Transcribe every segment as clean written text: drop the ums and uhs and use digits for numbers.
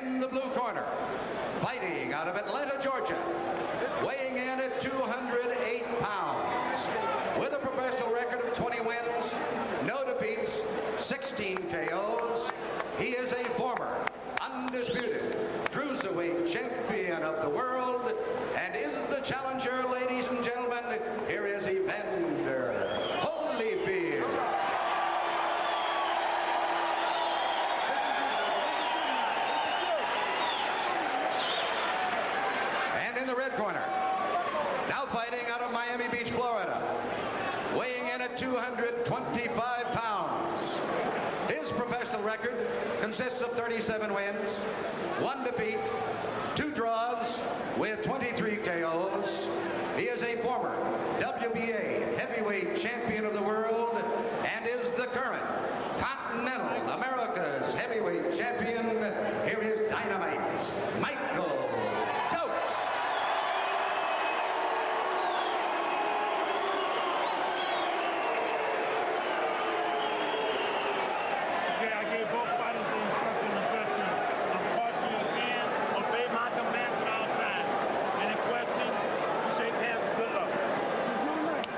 In the blue corner, fighting out of Atlanta, Georgia, weighing in at 208 pounds, with a professional record of 20 wins, no defeats, 16 KOs. He is a former undisputed cruiserweight champion of the world and is the challenger, ladies and gentlemen. Here is Evander Holyfield. And in the red corner, now fighting out of Miami Beach, Florida, weighing in at 225 pounds. His professional record consists of 37 wins, 1 defeat, 2 draws, with 23 KOs. He is a former WBA heavyweight champion of the world and is the current Continental Americas heavyweight champion. Here is Dynamite Michael Dokes.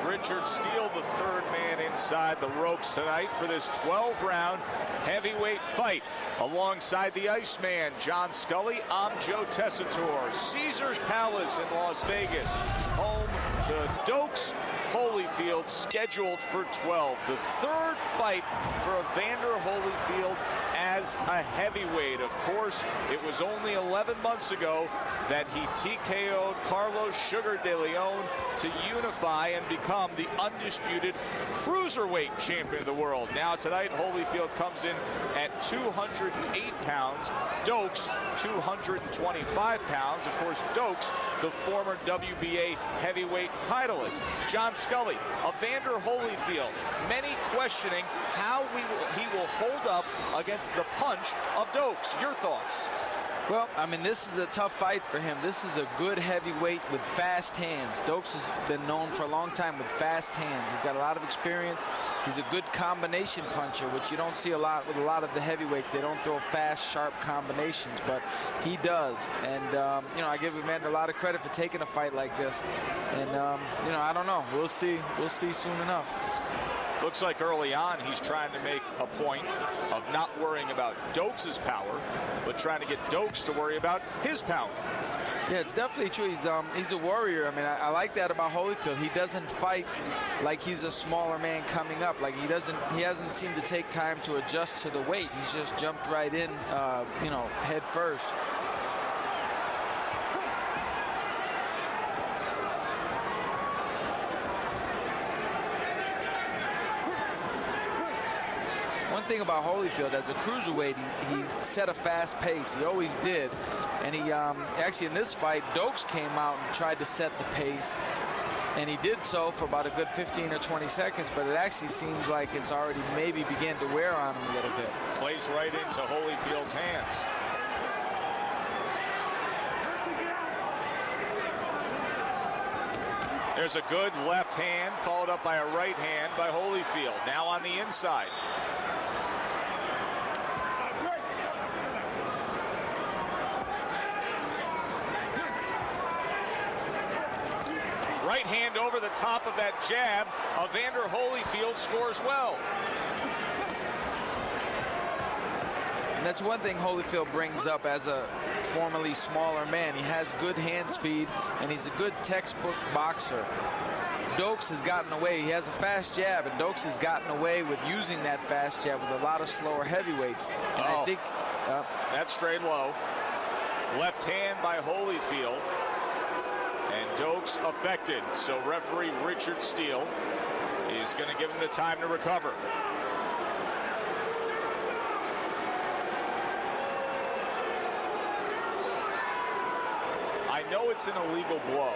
Richard Steele, the third man inside the ropes tonight for this 12-round heavyweight fight. Alongside the Iceman, John Scully, I'm Joe Tessitore. Caesars Palace in Las Vegas, home to Dokes Holyfield, scheduled for 12. The third fight for Evander Holyfield as a heavyweight. Of course, it was only 11 months ago that he TKO'd Carlos Sugar de Leon to unify and become the undisputed cruiserweight champion of the world. Now tonight, Holyfield comes in at 208 pounds. Dokes, 225 pounds. Of course, Dokes, the former WBA heavyweight titleist. John Scully, Evander Holyfield, many questioning how he will hold up against the punch of Dokes. Your thoughts? Well, I mean, this is a tough fight for him. This is a good heavyweight with fast hands. Dokes has been known for a long time with fast hands. He's got a lot of experience. He's a good combination puncher, which you don't see a lot with a lot of the heavyweights. They don't throw fast, sharp combinations, but he does. And, you know, I give Evander a lot of credit for taking a fight like this. And, you know, I don't know. We'll see. We'll see soon enough. Looks like early on he's trying to make a point of not worrying about Dokes' power, but trying to get Dokes to worry about his power. Yeah, it's definitely true. He's a warrior. I mean, I like that about Holyfield. He doesn't fight like he's a smaller man coming up. Like he hasn't seemed to take time to adjust to the weight. He's just jumped right in, you know, head first. One thing about Holyfield, as a cruiserweight, he set a fast pace. He always did. And he actually in this fight, Dokes came out and tried to set the pace. And he did so for about a good 15 or 20 seconds, but it actually seems like it's already maybe began to wear on him a little bit. Plays right into Holyfield's hands. There's a good left hand, followed up by a right hand by Holyfield. Now on the inside. Right hand over the top of that jab. Evander Holyfield scores well. And that's one thing Holyfield brings up as a formerly smaller man. He has good hand speed, and he's a good textbook boxer. Dokes has gotten away. He has a fast jab, and Dokes has gotten away with using that fast jab with a lot of slower heavyweights. And I think that's straight low. Left hand by Holyfield. And Dokes affected, so referee Richard Steele is going to give him the time to recover. I know it's an illegal blow,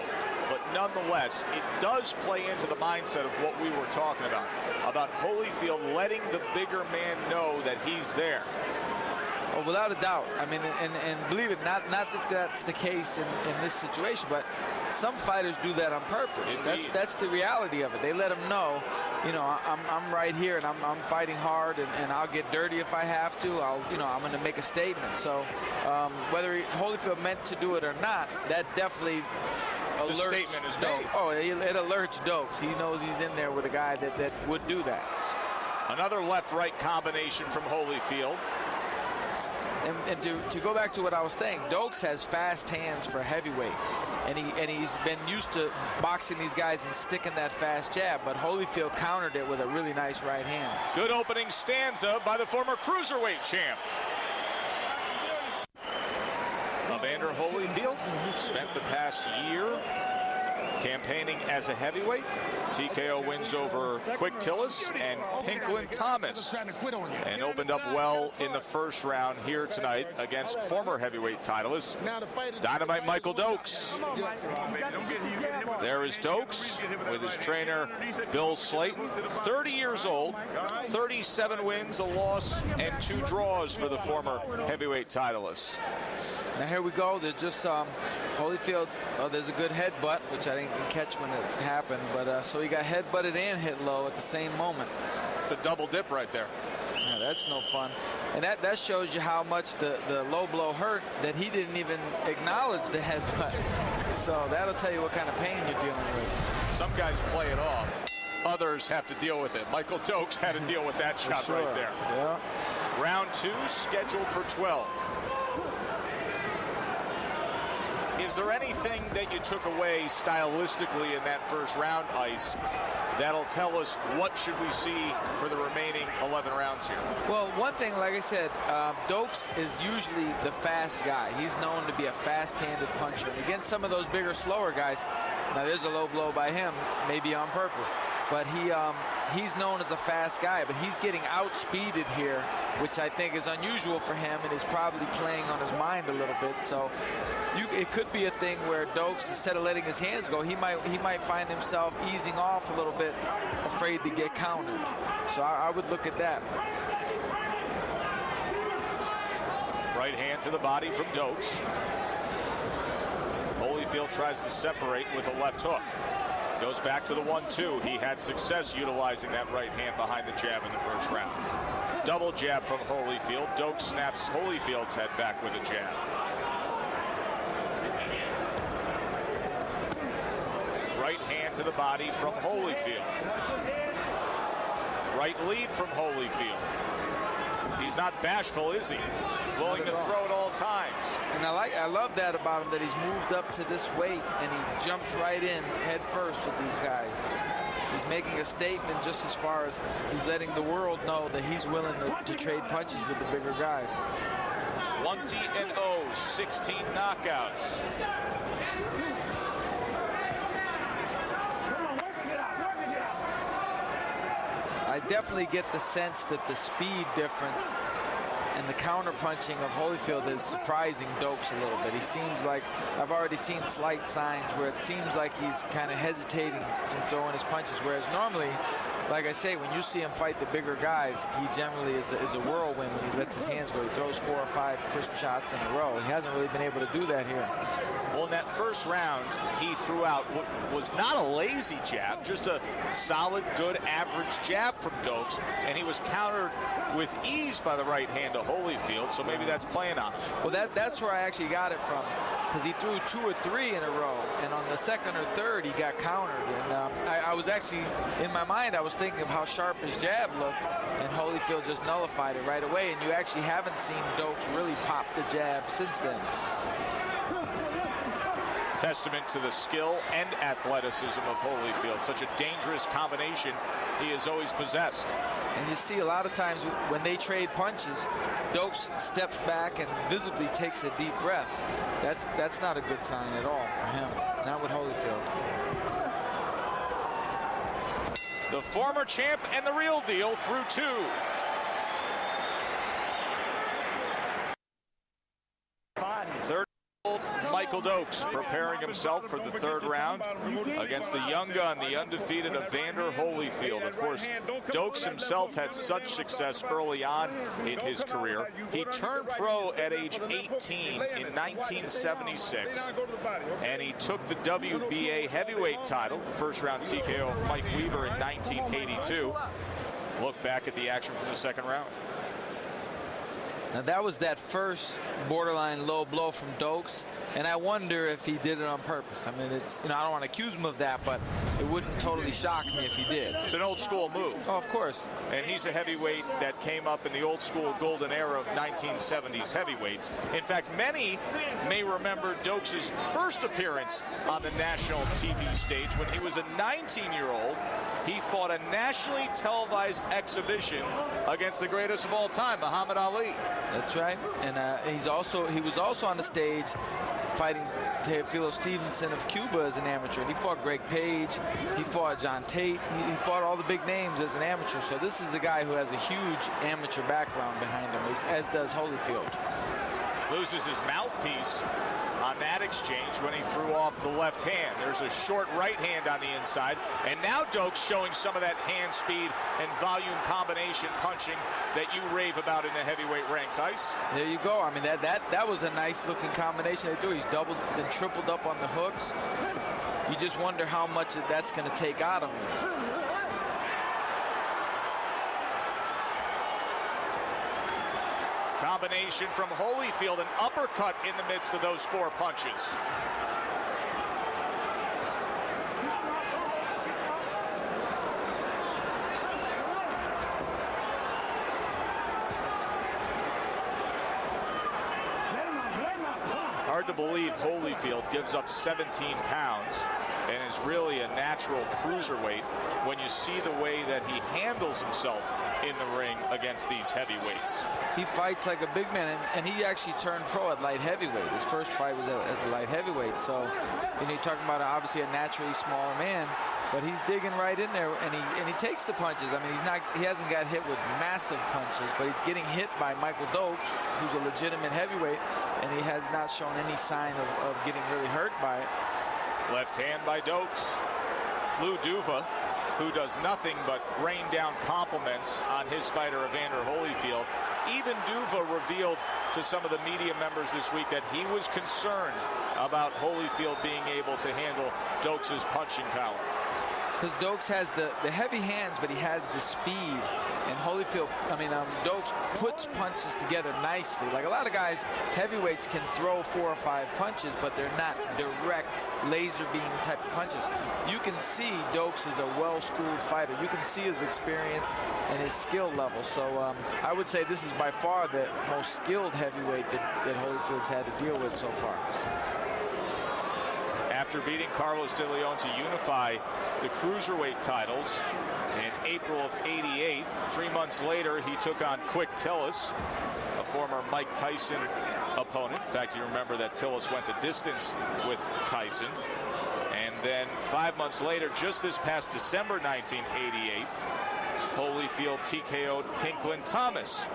but nonetheless, it does play into the mindset of what we were talking about Holyfield letting the bigger man know that he's there. Oh, without a doubt. I mean, and believe it, not that that's the case in this situation, but some fighters do that on purpose. That's the reality of it. They let them know, you know, I'm right here and I'm fighting hard, and I'll get dirty if I have to. I'm going to make a statement. So whether Holyfield meant to do it or not, that definitely the statement is made. Oh, it alerts Dokes. He knows he's in there with a guy that would do that. Another left-right combination from Holyfield. And to go back to what I was saying, Dokes has fast hands for heavyweight, and he's been used to boxing these guys and sticking that fast jab, but Holyfield countered it with a really nice right hand. Good opening stanza by the former cruiserweight champ. Evander Holyfield spent the past year campaigning as a heavyweight. TKO wins over Quick Tillis and Pinklin Thomas, and opened up well in the first round here tonight against former heavyweight titleist Dynamite Michael Dokes. There is Dokes with his trainer Bill Slayton, 30 years old, 37 wins, a loss, and 2 draws for the former heavyweight titleist. Now here we go. They're just Holyfield. Oh, there's a good headbutt, which I didn't catch when it happened. But so he got headbutted and hit low at the same moment. It's a double dip right there. Yeah, that's no fun. And that shows you how much the low blow hurt, that he didn't even acknowledge the headbutt. So that'll tell you what kind of pain you're dealing with. Some guys play it off. Others have to deal with it. Michael Dokes had to deal with that shot right there. Yeah. Round 2 scheduled for 12. Is there anything that you took away stylistically in that first round, Ice, that'll tell us what should we see for the remaining 11 rounds here? Well, one thing, like I said, Dokes is usually the fast guy. He's known to be a fast-handed puncher. And against some of those bigger, slower guys, now there's a low blow by him, maybe on purpose, but he's known as a fast guy, but he's getting outspeeded here, which I think is unusual for him and is probably playing on his mind a little bit. So it could be a thing where Dokes, instead of letting his hands go, he might find himself easing off a little bit, afraid to get countered. So I would look at that. Right hand to the body from Dokes. Holyfield tries to separate with a left hook. Goes back to the 1-2. He had success utilizing that right hand behind the jab in the first round. Double jab from Holyfield. Dokes snaps Holyfield's head back with a jab. Right hand to the body from Holyfield. Right lead from Holyfield. He's not bashful, is he? Willing to throw at all times. And I love that about him, that he's moved up to this weight and he jumps right in head first with these guys. He's making a statement just as far as he's letting the world know that he's willing to trade punches with the bigger guys. 20-0, 16 knockouts. I definitely get the sense that the speed difference and the counter punching of Holyfield is surprising Dokes a little bit. He seems like, I've already seen slight signs where it seems like he's kind of hesitating from throwing his punches, whereas normally, like I say, when you see him fight the bigger guys, he generally is a whirlwind when he lets his hands go. He throws 4 or 5 crisp shots in a row. He hasn't really been able to do that here. Well, in that first round, he threw out what was not a lazy jab, just a solid, good, average jab from Dokes, and he was countered with ease by the right hand of Holyfield, so maybe that's playing on. Well, that's where I actually got it from, because he threw 2 or 3 in a row, and on the second or third, he got countered. And I was actually, in my mind, I was thinking of how sharp his jab looked, and Holyfield just nullified it right away, and you actually haven't seen Dokes really pop the jab since then. Testament to the skill and athleticism of Holyfield. Such a dangerous combination he has always possessed. And you see a lot of times when they trade punches, Dokes steps back and visibly takes a deep breath. That's not a good sign at all for him, not with Holyfield. The former champ and the real deal through 2. Third-year-old Michael Michael Dokes preparing himself for the third round against the young gun, the undefeated Evander Holyfield. Of course, Dokes himself had such success early on in his career. He turned pro at age 18 in 1976, and he took the WBA heavyweight title, the first round TKO of Mike Weaver in 1982. Look back at the action from the second round. Now that was that first borderline low blow from Dokes, and I wonder if he did it on purpose. I mean, it's, you know, I don't want to accuse him of that, but it wouldn't totally shock me if he did. It's an old school move. Oh, of course. And he's a heavyweight that came up in the old school golden era of 1970s heavyweights. In fact, many may remember Dokes' first appearance on the national TV stage when he was a 19-year-old. He fought a nationally televised exhibition against the greatest of all time, Muhammad Ali. That's right, and he was also on the stage fighting Teofilo Stevenson of Cuba as an amateur. And he fought Greg Page, he fought John Tate, he fought all the big names as an amateur. So this is a guy who has a huge amateur background behind him, as does Holyfield. Loses his mouthpiece on that exchange when he threw off the left hand. There's a short right hand on the inside, and now Dokes showing some of that hand speed and volume combination punching that you rave about in the heavyweight ranks. Ice? There you go. I mean, that was a nice looking combination they do. He's doubled and tripled up on the hooks. You just wonder how much that's going to take out of him. Combination from Holyfield, an uppercut in the midst of those four punches. Hard to believe Holyfield gives up 17 pounds and is really a natural cruiserweight when you see the way that he handles himself in the ring against these heavyweights. He fights like a big man, and he actually turned pro at light heavyweight. His first fight was as a light heavyweight. So, you know, you're talking about obviously a naturally smaller man, but he's digging right in there, and he takes the punches. I mean, he hasn't got hit with massive punches, but he's getting hit by Michael Dokes, who's a legitimate heavyweight, and he has not shown any sign of getting really hurt by it. Left hand by Dokes. Lou Duva, who does nothing but rain down compliments on his fighter Evander Holyfield. Even Duva revealed to some of the media members this week that he was concerned about Holyfield being able to handle Dokes' punching power. Because Dokes has the heavy hands, but he has the speed. And Holyfield, Dokes puts punches together nicely. Like a lot of guys, heavyweights can throw 4 or 5 punches, but they're not direct laser beam type of punches. You can see Dokes is a well-schooled fighter. You can see his experience and his skill level. So I would say this is by far the most skilled heavyweight that Holyfield's had to deal with so far. After beating Carlos De Leon to unify the cruiserweight titles in April of '88, 3 months later he took on Quick Tillis, a former Mike Tyson opponent. In fact, you remember that Tillis went the distance with Tyson. And then 5 months later, just this past December 1988, Holyfield TKO'd Pinklin Thomas,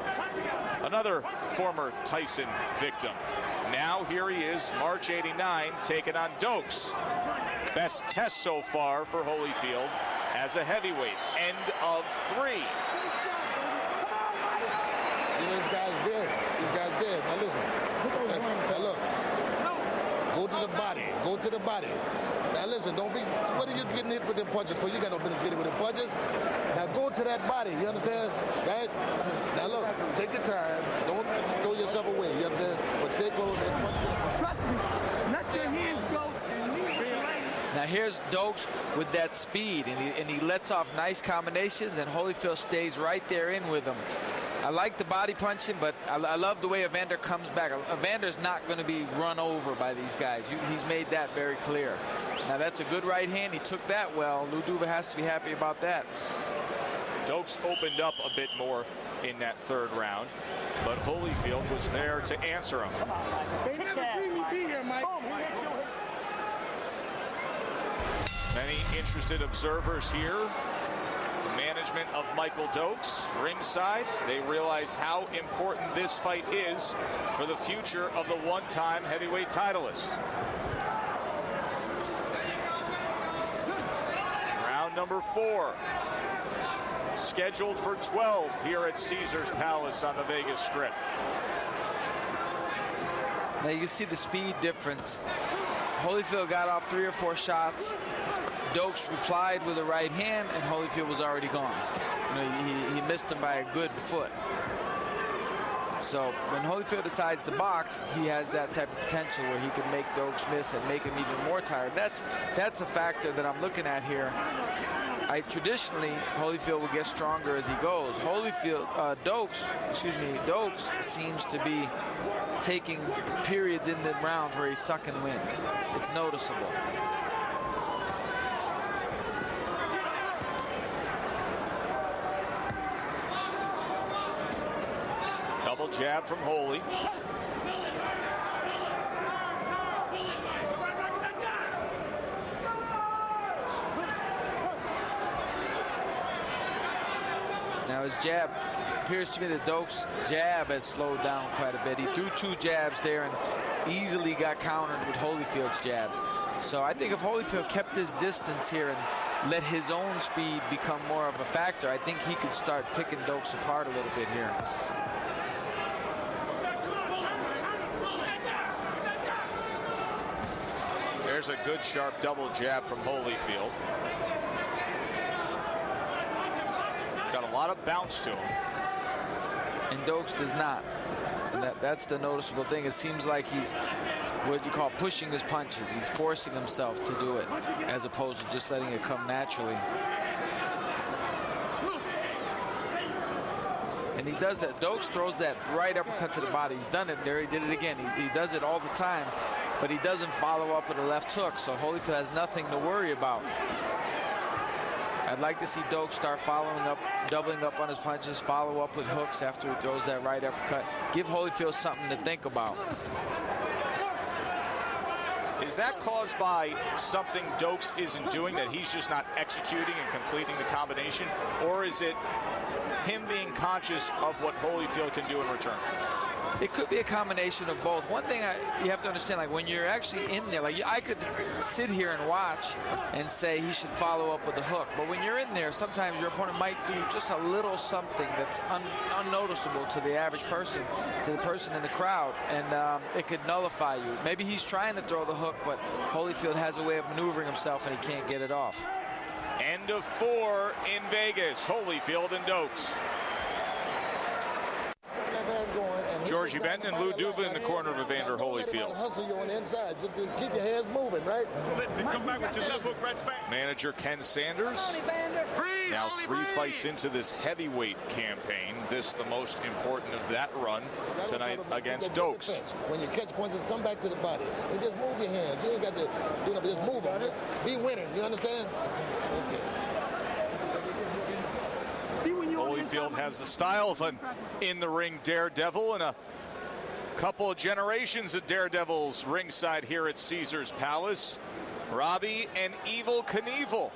another former Tyson victim. Now here he is, March '89, taking on Dokes. Best test so far for Holyfield as a heavyweight. End of 3. You know, this guy's dead. This guy's dead. Now listen. Now look. Go to the body. Go to the body. Now listen, don't be, what are you getting hit with them punches for? You got no business getting with them punches. Now go to that body, you understand? Right? Now look, take your time. Don't throw yourself away, you understand? But stay close and punch to the body. Trust me, let your hands go. Now here's Dokes with that speed, and he lets off nice combinations, and Holyfield stays right there in with him. I like the body punching, but I love the way Evander comes back. Evander's not going to be run over by these guys. He's made that very clear. Now that's a good right hand. He took that well. Lou Duva has to be happy about that. Dokes opened up a bit more in that third round, but Holyfield was there to answer him. They never seen me be here, Mike. Many interested observers here The management of Michael Dokes ringside, they realize how important this fight is for the future of the one-time heavyweight titleist. Round number 4, scheduled for 12 here at Caesars Palace on the Vegas Strip. Now you can see the speed difference. Holyfield got off 3 or 4 shots. Dokes replied with a right hand, and Holyfield was already gone. You know, he missed him by a good foot. So when Holyfield decides to box, he has that type of potential where he can make Dokes miss and make him even more tired. That's a factor that I'm looking at here. Traditionally, Holyfield will get stronger as he goes. Dokes seems to be taking periods in the rounds where he's sucking wind. It's noticeable. Double jab from Holy. Now his jab, appears to me that Dokes' jab has slowed down quite a bit. He threw 2 jabs there and easily got countered with Holyfield's jab. So I think if Holyfield kept his distance here and let his own speed become more of a factor, I think he could start picking Dokes apart a little bit here. There's a good sharp double jab from Holyfield. He's got a lot of bounce to him. And Dokes does not. And that's the noticeable thing. It seems like he's what you call pushing his punches. He's forcing himself to do it as opposed to just letting it come naturally. And he does that. Dokes throws that right uppercut to the body. He's done it there. He did it again. He does it all the time, but he doesn't follow up with a left hook. So Holyfield has nothing to worry about. I'd like to see Dokes start following up, doubling up on his punches, follow up with hooks after he throws that right uppercut. Give Holyfield something to think about. Is that caused by something Dokes isn't doing, that he's just not executing and completing the combination? Or is it him being conscious of what Holyfield can do in return? It could be a combination of both. One thing you have to understand, like when you're actually in there, like I could sit here and watch and say he should follow up with a hook, but when you're in there, sometimes your opponent might do just a little something that's unnoticeable to the average person, to the person in the crowd, and it could nullify you. Maybe he's trying to throw the hook, but Holyfield has a way of maneuvering himself and he can't get it off. End of 4 in Vegas, Holyfield and Dokes. Georgie Benton and Lou Duva in the corner of Evander Holyfield. Hustle you on the inside. Just keep your hands moving, right? Come back with your left hook right back. Manager Ken Sanders. Now 3 fights into this heavyweight campaign. This the most important of that run tonight against Dokes. When you catch punches, come back to the body. And just move your hands. You ain't got to do nothing. Just move on it. Be winning. You understand? Okay. Holyfield has the style of an in-the-ring daredevil, and a couple of generations of daredevils ringside here at Caesars Palace. Robbie and Evel Knievel.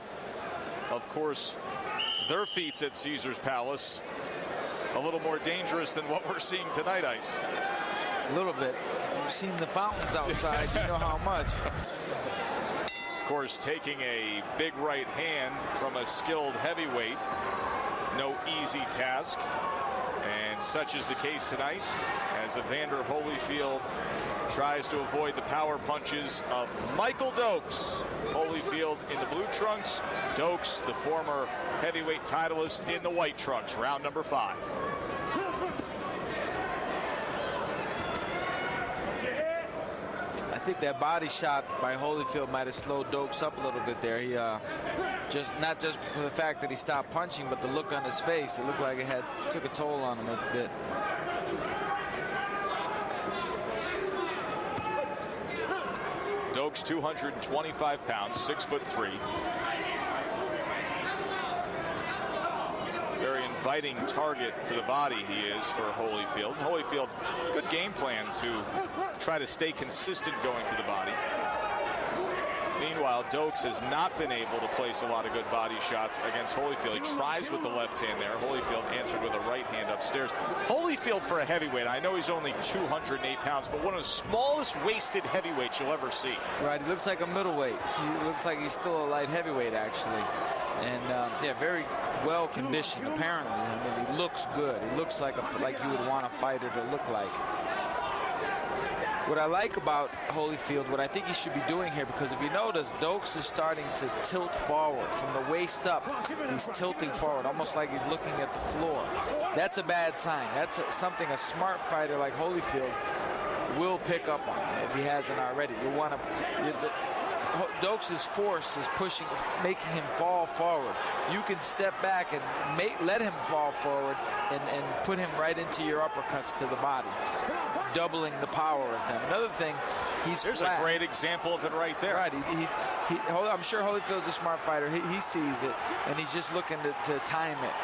Of course, their feats at Caesars Palace a little more dangerous than what we're seeing tonight, Ice. A little bit. If you've seen the fountains outside, you know how much. Of course, taking a big right hand from a skilled heavyweight, no easy task, and such is the case tonight as Evander Holyfield tries to avoid the power punches of Michael Dokes. Holyfield in the blue trunks, Dokes, the former heavyweight titleist, in the white trunks. Round number 5. I think that body shot by Holyfield might have slowed Dokes up a little bit there. He not just for the fact that he stopped punching, but the look on his face. It looked like it took a toll on him a bit. Dokes 225 pounds, 6'3". Very inviting target to the body he is for Holyfield. Holyfield, good game plan to try to stay consistent going to the body. Meanwhile, Dokes has not been able to place a lot of good body shots against Holyfield. He tries with the left hand there. Holyfield answered with a right hand upstairs. Holyfield, for a heavyweight, I know he's only 208 pounds, but one of the smallest waisted heavyweights you'll ever see. Right, he looks like a middleweight. He looks like he's still a light heavyweight, actually. And yeah, very well conditioned, apparently. I mean, he looks good. He looks like you would want a fighter to look like. What I like about Holyfield, what I think he should be doing here, because if you notice, Dokes is starting to tilt forward. From the waist up, he's tilting forward, almost like he's looking at the floor. That's a bad sign. That's something a smart fighter like Holyfield will pick up on if he hasn't already. You want to... Dokes' force is pushing, making him fall forward. You can step back and let him fall forward and put him right into your uppercuts to the body, doubling the power of them. Another thing, There's flat. a great example of it right there. Right, I'm sure Holyfield's a smart fighter. He sees it, and he's just looking to time it.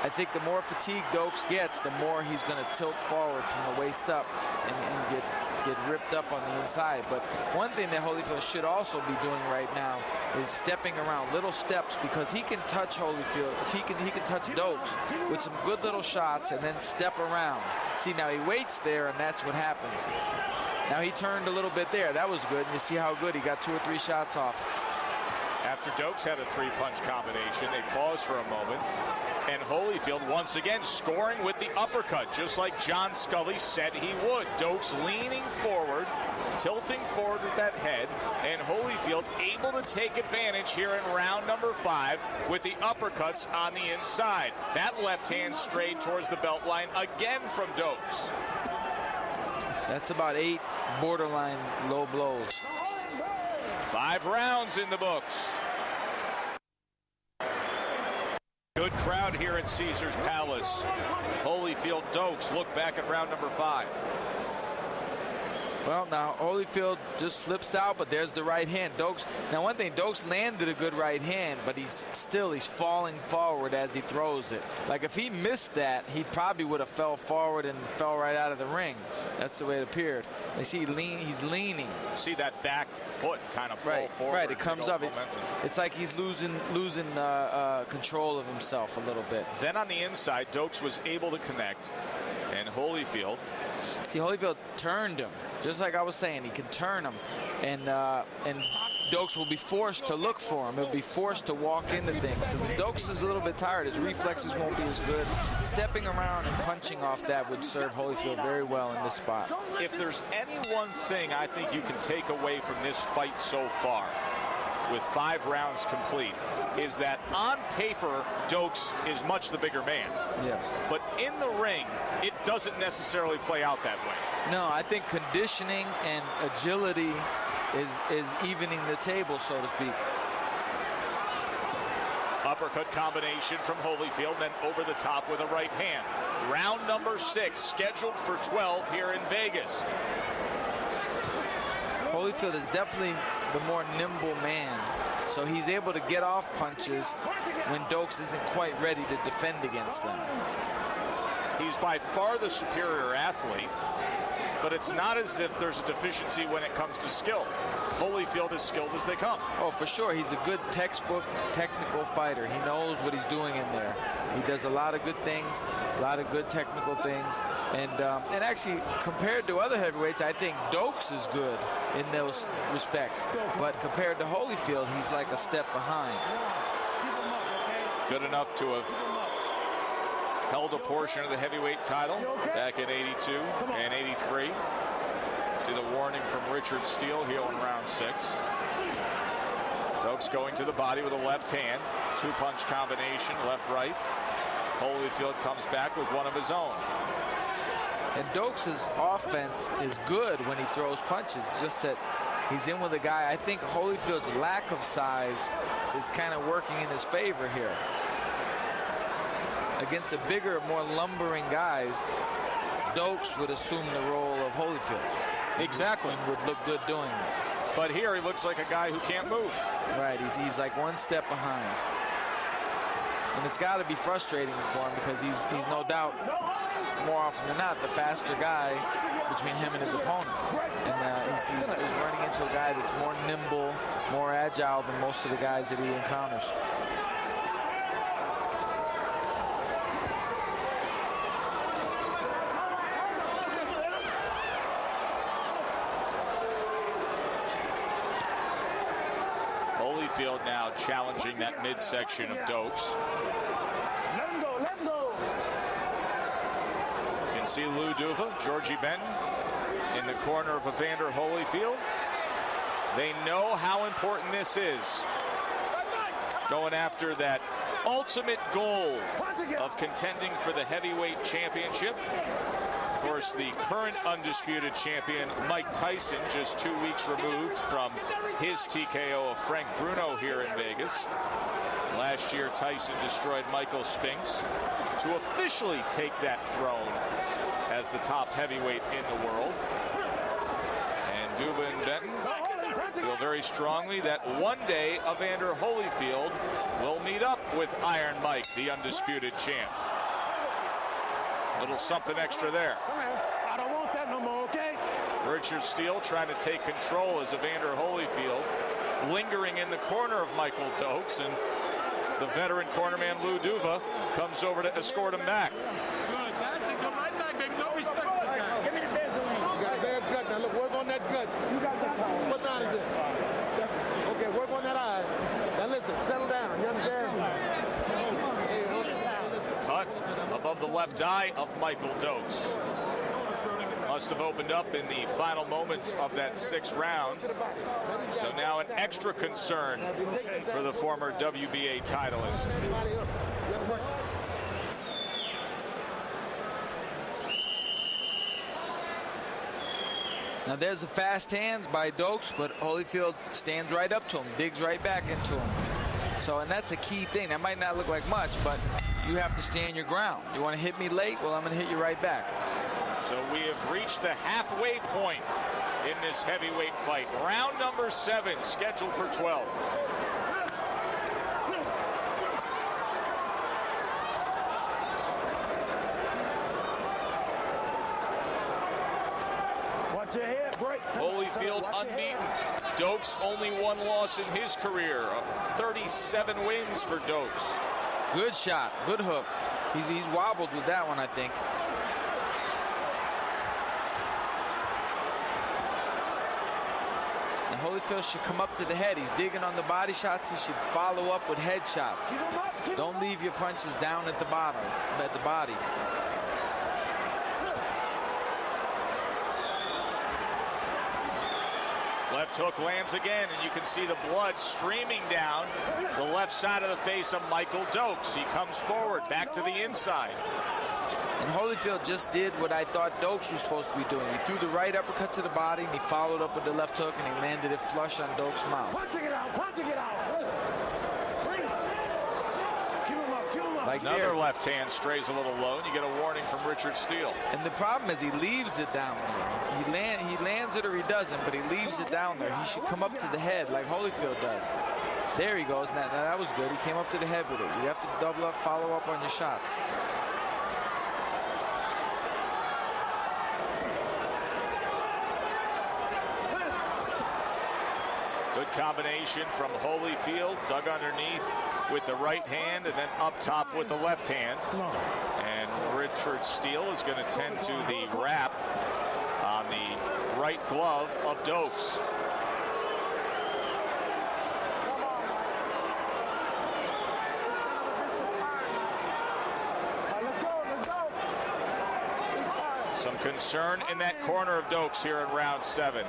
I think the more fatigue Dokes gets, the more he's going to tilt forward from the waist up and get ripped up on the inside. But one thing that Holyfield should also be doing right now is stepping around, little steps, because he can touch Holyfield. He can touch Dokes with some good little shots and then step around. See, now he waits there, and that's what happens. Now he turned a little bit there. That was good. And you see how good he got 2 or 3 shots off. After Dokes had a 3-punch combination, they paused for a moment. And Holyfield once again scoring with the uppercut, just like John Scully said he would. Dokes leaning forward, tilting forward with that head, and Holyfield able to take advantage here in round number 5 with the uppercuts on the inside. That left hand strayed towards the belt line again from Dokes. That's about 8 borderline low blows. 5 rounds in the books. Good crowd here at Caesars Palace. Holyfield, Dokes look back at round number 5. Well, now Holyfield just slips out, but there's the right hand. Dokes, now one thing, Dokes landed a good right hand, but he's falling forward as he throws it. Like if he missed that, he probably would have fell forward and fell right out of the ring. That's the way it appeared. You see, he's leaning. See that back foot kind of fall forward. Right, it comes up. It's like he's losing control of himself a little bit. Then on the inside, Dokes was able to connect, and Holyfield. See, Holyfield turned him. Just like I was saying, he can turn him, and Dokes will be forced to look for him. He'll be forced to walk into things, because if Dokes is a little bit tired, his reflexes won't be as good. Stepping around and punching off that would serve Holyfield very well in this spot. If there's any one thing I think you can take away from this fight so far, with 5 rounds complete, is that on paper, Dokes is much the bigger man. Yes. But in the ring, it doesn't necessarily play out that way. No, I think conditioning and agility is evening the table, so to speak. Uppercut combination from Holyfield, then over the top with a right hand. Round number 6, scheduled for 12 here in Vegas. Holyfield is definitely the more nimble man, so he's able to get off punches when Dokes isn't quite ready to defend against them. He's by far the superior athlete, but it's not as if there's a deficiency when it comes to skill. Holyfield is skilled as they come. Oh, for sure. He's a good textbook technical fighter. He knows what he's doing in there. He does a lot of good things, a lot of good technical things. And actually, compared to other heavyweights, I think Dokes is good in those respects. But compared to Holyfield, he's like a step behind. Good enough to have held a portion of the heavyweight title back in '82 and '83. See the warning from Richard Steele here in round 6. Dokes going to the body with a left hand. 2-punch combination, left-right. Holyfield comes back with one of his own. And Dokes' offense is good when he throws punches. It's just that he's in with a guy. I think Holyfield's lack of size is kind of working in his favor here. Against the bigger, more lumbering guys, Dokes would assume the role of Holyfield. Exactly. And would look good doing it. But here he looks like a guy who can't move. Right, he's like one step behind. And it's got to be frustrating for him because he's no doubt more often than not, the faster guy between him and his opponent. And he's running into a guy that's more nimble, more agile than most of the guys that he encounters. Holyfield now challenging that midsection of Dokes. Let him go, let him go. You can see Lou Duva, Georgie Benton in the corner of Evander Holyfield. They know how important this is. Going after that ultimate goal of contending for the heavyweight championship. Of course, the current undisputed champion, Mike Tyson, just 2 weeks removed from his TKO of Frank Bruno here in Vegas. Last year, Tyson destroyed Michael Spinks to officially take that throne as the top heavyweight in the world. And Duva and Benton feel very strongly that one day Evander Holyfield will meet up with Iron Mike, the undisputed champ. Little something extra there. I don't want that no more, okay? Richard Steele trying to take control as Evander Holyfield lingering in the corner of Michael Dokes, and the veteran cornerman Lou Duva comes over to escort him back. Give me the Vaseline. You got a bad gut. Now look, work on that gut. You got that power. What eye is it? Okay, work on that eye. Now listen, settle down. You understand? Hey, listen. Cut above the left eye of Michael Dokes. Must have opened up in the final moments of that 6th round. So now an extra concern for the former WBA titleist. Now there's the fast hands by Dokes, but Holyfield stands right up to him, digs right back into him. So, and that's a key thing. That might not look like much, but you have to stand your ground. You want to hit me late? Well, I'm going to hit you right back. So we have reached the halfway point in this heavyweight fight. Round number 7 scheduled for 12. Watch your head break. Holyfield unbeaten. Dokes only 1 loss in his career. 37 wins for Dokes. Good shot, good hook. He's wobbled with that one, I think. And Holyfield should come up to the head. He's digging on the body shots. He should follow up with head shots. Don't leave your punches down at the bottom, at the body. Left hook lands again, and you can see the blood streaming down the left side of the face of Michael Dokes. He comes forward, back to the inside. And Holyfield just did what I thought Dokes was supposed to be doing. He threw the right uppercut to the body, and he followed up with the left hook, and he landed it flush on Dokes' mouth. Punching it out, punching it out. Keep him up, keep him up. Like Another there. left hand strays a little low, and you get a warning from Richard Steele. And the problem is he leaves it down there. He lands it or he doesn't, but he leaves it down there. He should come up to the head like Holyfield does. There he goes. Now that was good. He came up to the head with it. You have to double up, follow up on your shots. Good combination from Holyfield, dug underneath with the right hand and then up top with the left hand. And Richard Steele is going to tend to the wrap on the right glove of Dokes. Some concern in that corner of Dokes here in round 7.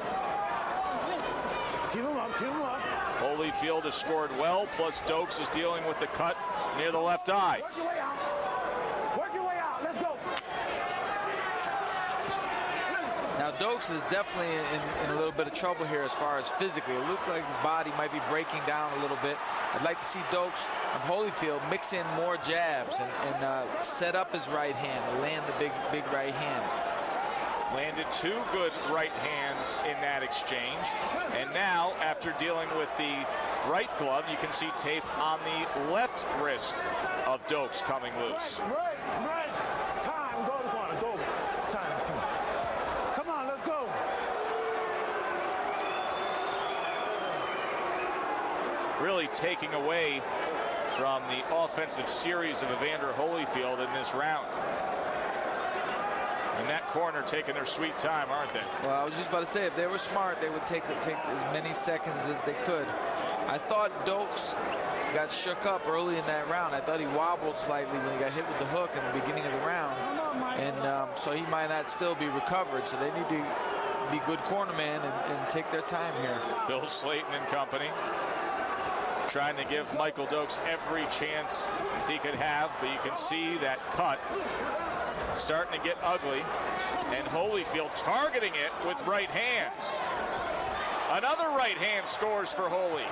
Keep him up, keep him up. Holyfield has scored well, plus Dokes is dealing with the cut near the left eye. Work your way out. Work your way out. Let's go. Now Dokes is definitely in a little bit of trouble here as far as physically. It looks like his body might be breaking down a little bit. I'd like to see Dokes and Holyfield mix in more jabs and set up his right hand, land the big right hand. Landed 2 good right hands in that exchange. And now, after dealing with the right glove, you can see tape on the left wrist of Dokes coming loose. Right. Time. Go to the corner. Go. really taking away from the offensive series of Evander Holyfield in this round. And that corner taking their sweet time, aren't they? Well, I was just about to say, if they were smart, they would take as many seconds as they could. I thought Dokes got shook up early in that round. I thought he wobbled slightly when he got hit with the hook in the beginning of the round. And so he might not still be recovered. So they need to be good cornermen and take their time here. Bill Slayton and company trying to give Michael Dokes every chance he could have, but you can see that cut starting to get ugly, and Holyfield targeting it with right hands. Another right hand scores for Holy,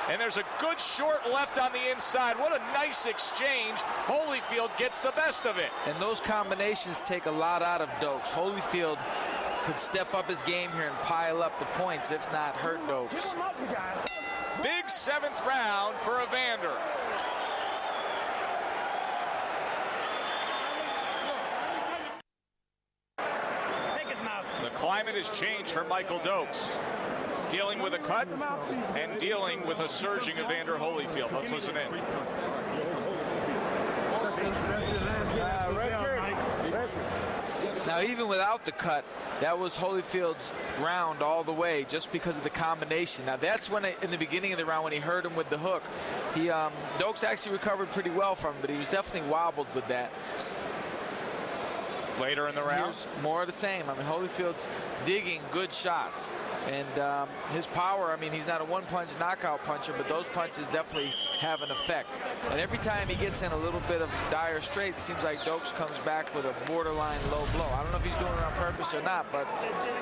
and there's a good short left on the inside. What a nice exchange. Holyfield gets the best of it. And those combinations take a lot out of Dokes. Holyfield could step up his game here and pile up the points, if not hurt Dokes. Big 7th round for Evander. The climate has changed for Michael Dokes. Dealing with a cut and dealing with a surging Evander Holyfield. Let's listen in. Now, even without the cut, that was Holyfield's round all the way, just because of the combination. Now, that's when, in the beginning of the round, when he hurt him with the hook, Dokes actually recovered pretty well from it, but he was definitely wobbled with that. Later in the round, here's more of the same. I mean, Holyfield's digging good shots, and his power, I mean, he's not a one-punch knockout puncher, but those punches definitely have an effect. And every time he gets in a little bit of dire straits, it seems like Dokes comes back with a borderline low blow. I don't know if he's doing it on purpose or not, but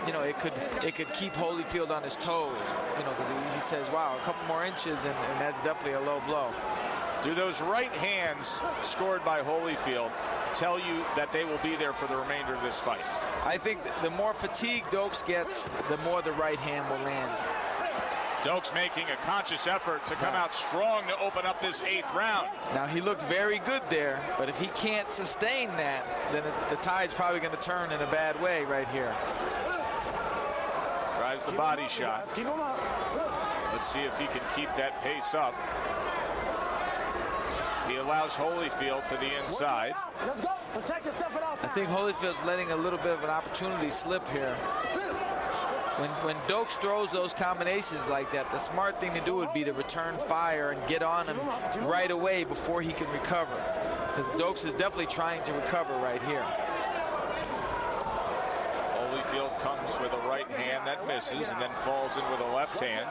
you know, it could keep Holyfield on his toes, you know, because he says, wow, a couple more inches, and that's definitely a low blow. Do those right hands scored by Holyfield tell you that they will be there for the remainder of this fight? I think the more fatigue Dokes gets, the more the right hand will land. Dokes making a conscious effort to come out strong to open up this 8th round. Now, he looked very good there, but if he can't sustain that, then the tide's probably going to turn in a bad way right here. Tries the body shot. Let's see if he can keep that pace up. He allows Holyfield to the inside. Let's go. Protect yourself at all times. I think Holyfield's letting a little bit of an opportunity slip here. When Dokes throws those combinations like that, the smart thing to do would be to return fire and get on him right away before he can recover. Because Dokes is definitely trying to recover right here. Holyfield comes with a right hand that misses and then falls in with a left hand.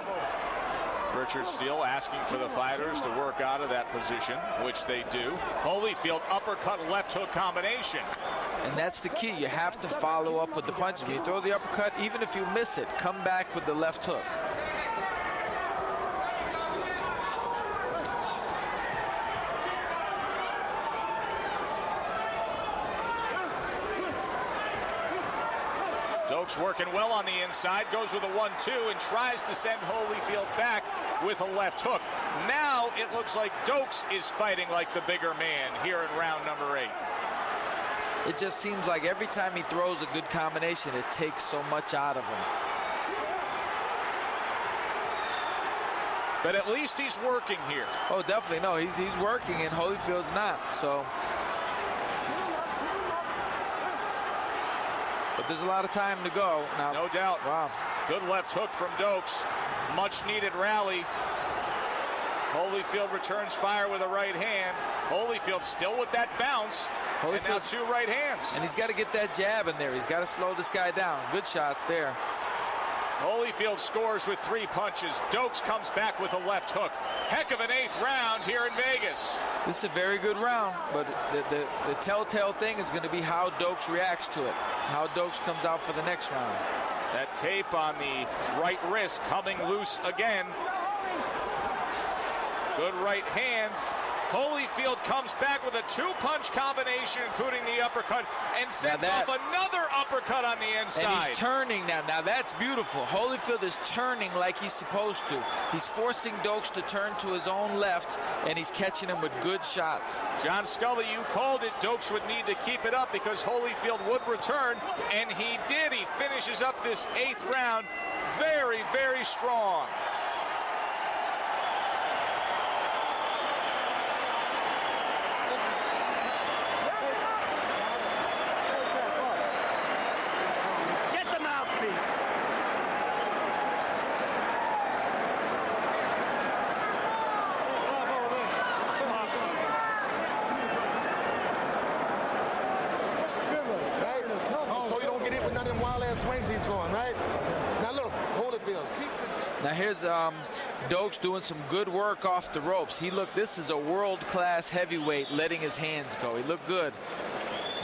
Richard Steele asking for the fighters to work out of that position, which they do. Holyfield uppercut left hook combination. And that's the key. You have to follow up with the punches. When you throw the uppercut, even if you miss it, come back with the left hook. Dokes working well on the inside, goes with a 1-2 and tries to send Holyfield back with a left hook. Now it looks like Dokes is fighting like the bigger man here in round number 8. It just seems like every time he throws a good combination, it takes so much out of him. But at least he's working here. Oh, definitely. No, he's working, and Holyfield's not. So, but there's a lot of time to go now. No doubt. Wow. Good left hook from Dokes. Much needed rally. Holyfield returns fire with a right hand. Holyfield still with that bounce. And now 2 right hands. And he's got to get that jab in there. He's got to slow this guy down. Good shots there. Holyfield scores with 3 punches. Dokes comes back with a left hook. Heck of an 8th round here in Vegas. This is a very good round, but the telltale thing is going to be how Dokes reacts to it. How Dokes comes out for the next round. That tape on the right wrist coming loose again. Good right hand. Holyfield comes back with a 2-punch combination, including the uppercut, and sends off another uppercut on the inside. And he's turning now. Now that's beautiful. Holyfield is turning like he's supposed to. He's forcing Dokes to turn to his own left, and he's catching him with good shots. John Scully, you called it. Dokes would need to keep it up because Holyfield would return, and he did. He finishes up this 8th round very, very strong. all-ass swings he's throwing, right? Now look, Holyfield, keep the... Now here's Dokes doing some good work off the ropes. This is a world-class heavyweight letting his hands go. He looked good,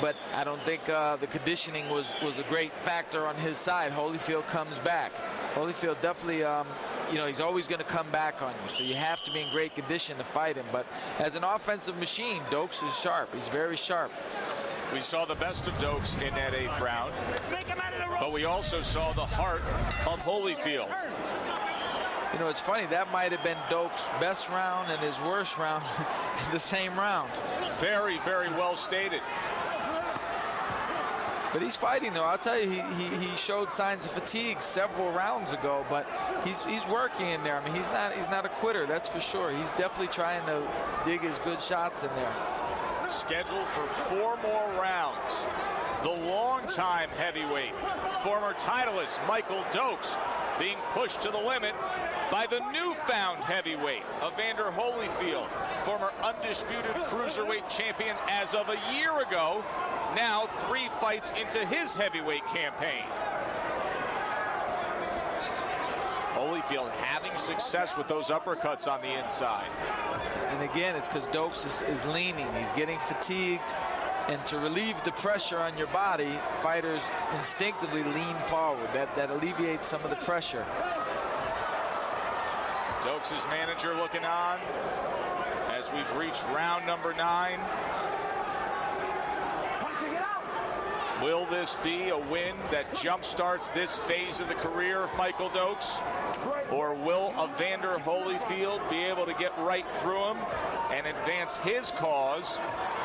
but I don't think the conditioning was a great factor on his side. Holyfield comes back. Holyfield definitely, you know, he's always going to come back on you, so you have to be in great condition to fight him. But as an offensive machine, Dokes is sharp. He's very sharp. We saw the best of Dokes in that 8th round, but we also saw the heart of Holyfield. You know, it's funny, that might have been Dokes' best round and his worst round in the same round. Very, very well stated. But he's fighting, though. I'll tell you, he showed signs of fatigue several rounds ago, but he's working in there. I mean, he's not a quitter, that's for sure. He's definitely trying to dig his good shots in there. Scheduled for 4 more rounds. The longtime heavyweight, former titleist Michael Dokes, being pushed to the limit by the newfound heavyweight, Evander Holyfield, former undisputed cruiserweight champion as of a year ago, now 3 fights into his heavyweight campaign. Holyfield having success with those uppercuts on the inside. And again, it's because Dokes is leaning. He's getting fatigued. And to relieve the pressure on your body, fighters instinctively lean forward. That alleviates some of the pressure. Dokes' manager looking on as we've reached round number 9. Will this be a win that jumpstarts this phase of the career of Michael Dokes? Or will Evander Holyfield be able to get right through him and advance his cause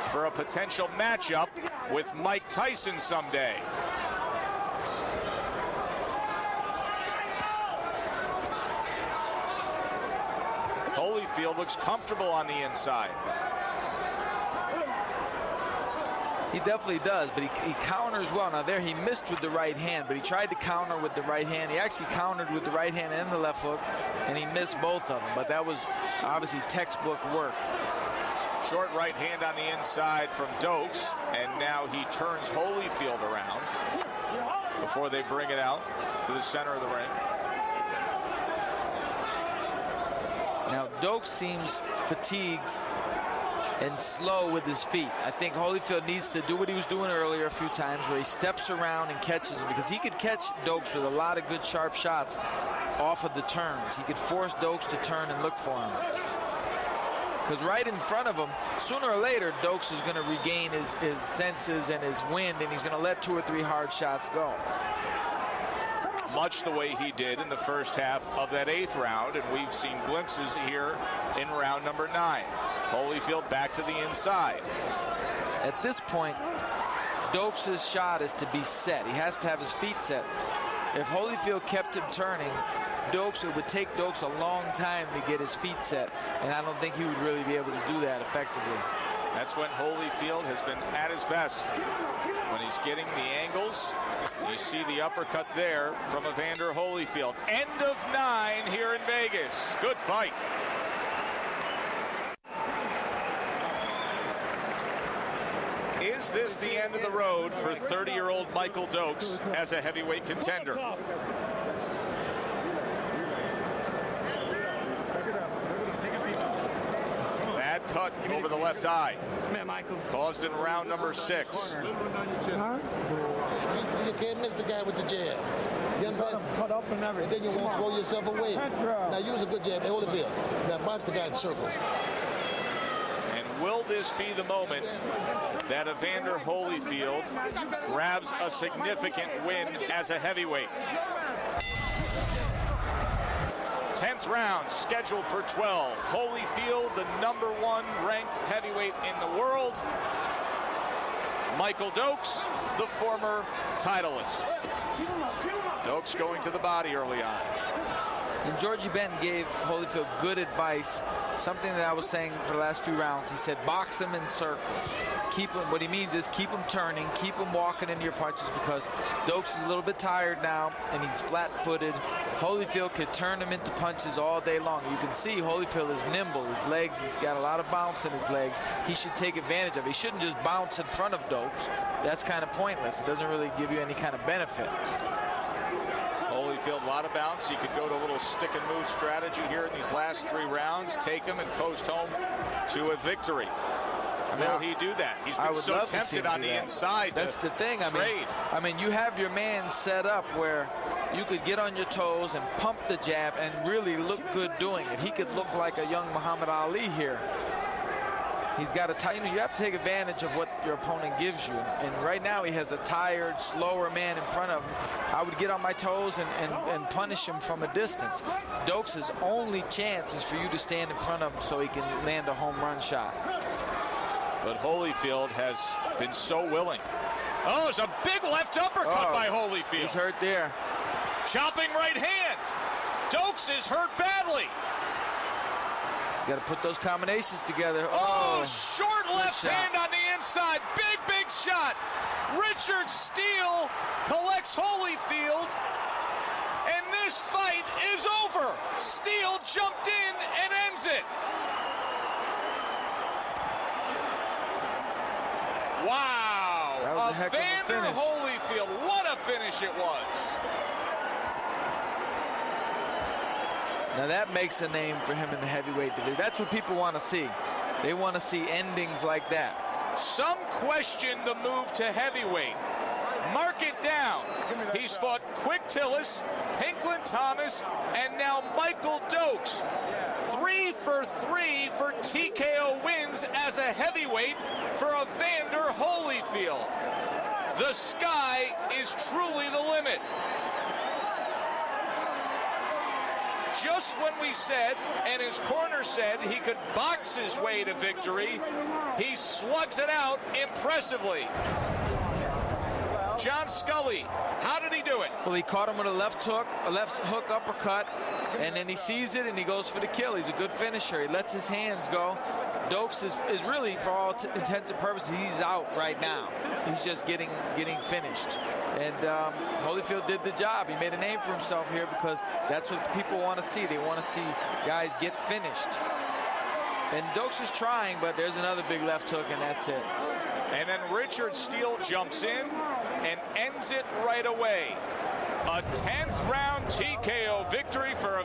for a potential matchup with Mike Tyson someday? Holyfield looks comfortable on the inside. He definitely does, but he counters well. Now there he missed with the right hand, but he tried to counter with the right hand. He actually countered with the right hand and the left hook, and he missed both of them. But that was obviously textbook work. Short right hand on the inside from Dokes, and now he turns Holyfield around before they bring it out to the center of the ring. Now Dokes seems fatigued and slow with his feet. I think Holyfield needs to do what he was doing earlier a few times, where he steps around and catches him, because he could catch Dokes with a lot of good sharp shots off of the turns. He could force Dokes to turn and look for him. Because right in front of him, sooner or later, Dokes is going to regain his senses and his wind, and he's going to let 2 or 3 hard shots go. Much the way he did in the first half of that 8th round, and we've seen glimpses here in round number 9. Holyfield back to the inside. At this point, Dokes' shot is to be set. He has to have his feet set. If Holyfield kept him turning, it would take Dokes a long time to get his feet set, and I don't think he would really be able to do that effectively. That's when Holyfield has been at his best, when he's getting the angles. You see the uppercut there from Evander Holyfield. End of 9 here in Vegas. Good fight. Is this the end of the road for 30-year-old Michael Dokes as a heavyweight contender? Bad cut over the left eye, caused in round number 6. You can't miss the guy with the jab. You understand? Cut up and everything. And then you won't throw yourself away. Now use a good jab, Holyfield. Now box the guy in circles. And will this be the moment that Evander Holyfield grabs a significant win as a heavyweight? 10th round scheduled for 12. Holyfield, the #1 ranked heavyweight in the world. Michael Dokes, the former titleist. Dokes going to the body early on. And Georgie Benton gave Holyfield good advice, something that I was saying for the last few rounds. He said, box him in circles. Keep him, what he means is keep him turning, keep him walking into your punches, because Dokes is a little bit tired now, and he's flat-footed. Holyfield could turn him into punches all day long. You can see Holyfield is nimble. His legs, he's got a lot of bounce in his legs. He should take advantage of it. He shouldn't just bounce in front of Dokes. That's kind of pointless. It doesn't really give you any kind of benefit. Holyfield, a lot of bounce. He could go to a little stick and move strategy here in these last 3 rounds, take him and coast home to a victory. Will he do that? He's been so tempted on the inside. That's the thing. I mean, you have your man set up where you could get on your toes and pump the jab and really look good doing it. He could look like a young Muhammad Ali here. He's got a you have to take advantage of what your opponent gives you. And right now he has a tired, slower man in front of him. I would get on my toes and punish him from a distance. Dokes' only chance is for you to stand in front of him so he can land a home run shot. But Holyfield has been so willing. Oh, it's a big left uppercut by Holyfield. He's hurt there. Chopping right hand. Dokes is hurt badly. Got to put those combinations together. Oh, short left hand on the inside. Big, big shot. Richard Steele collects Holyfield. And this fight is over. Steele jumped in and ends it. Wow. That was a heck of a Evander finish. Holyfield. What a finish it was. Now that makes a name for him in the heavyweight division. That's what people want to see. They want to see endings like that. Some question the move to heavyweight. Mark it down. He's fought Quick Tillis, Pinklin Thomas, and now Michael Dokes. 3 for 3 for TKO wins as a heavyweight for Evander Holyfield. The sky is truly the limit. Just when we said, and his corner said, he could box his way to victory, he slugs it out impressively. John Scully, how did he do it? Well, he caught him with a left hook uppercut, and then he sees it and he goes for the kill. He's a good finisher. He lets his hands go. Dokes is really, for all intents and purposes, he's out right now. He's just getting finished. And Holyfield did the job. He made a name for himself here because that's what people want to see. They want to see guys get finished. And Dokes is trying, but there's another big left hook, and that's it. And then Richard Steele jumps in and ends it right away. A 10th round TKO victory for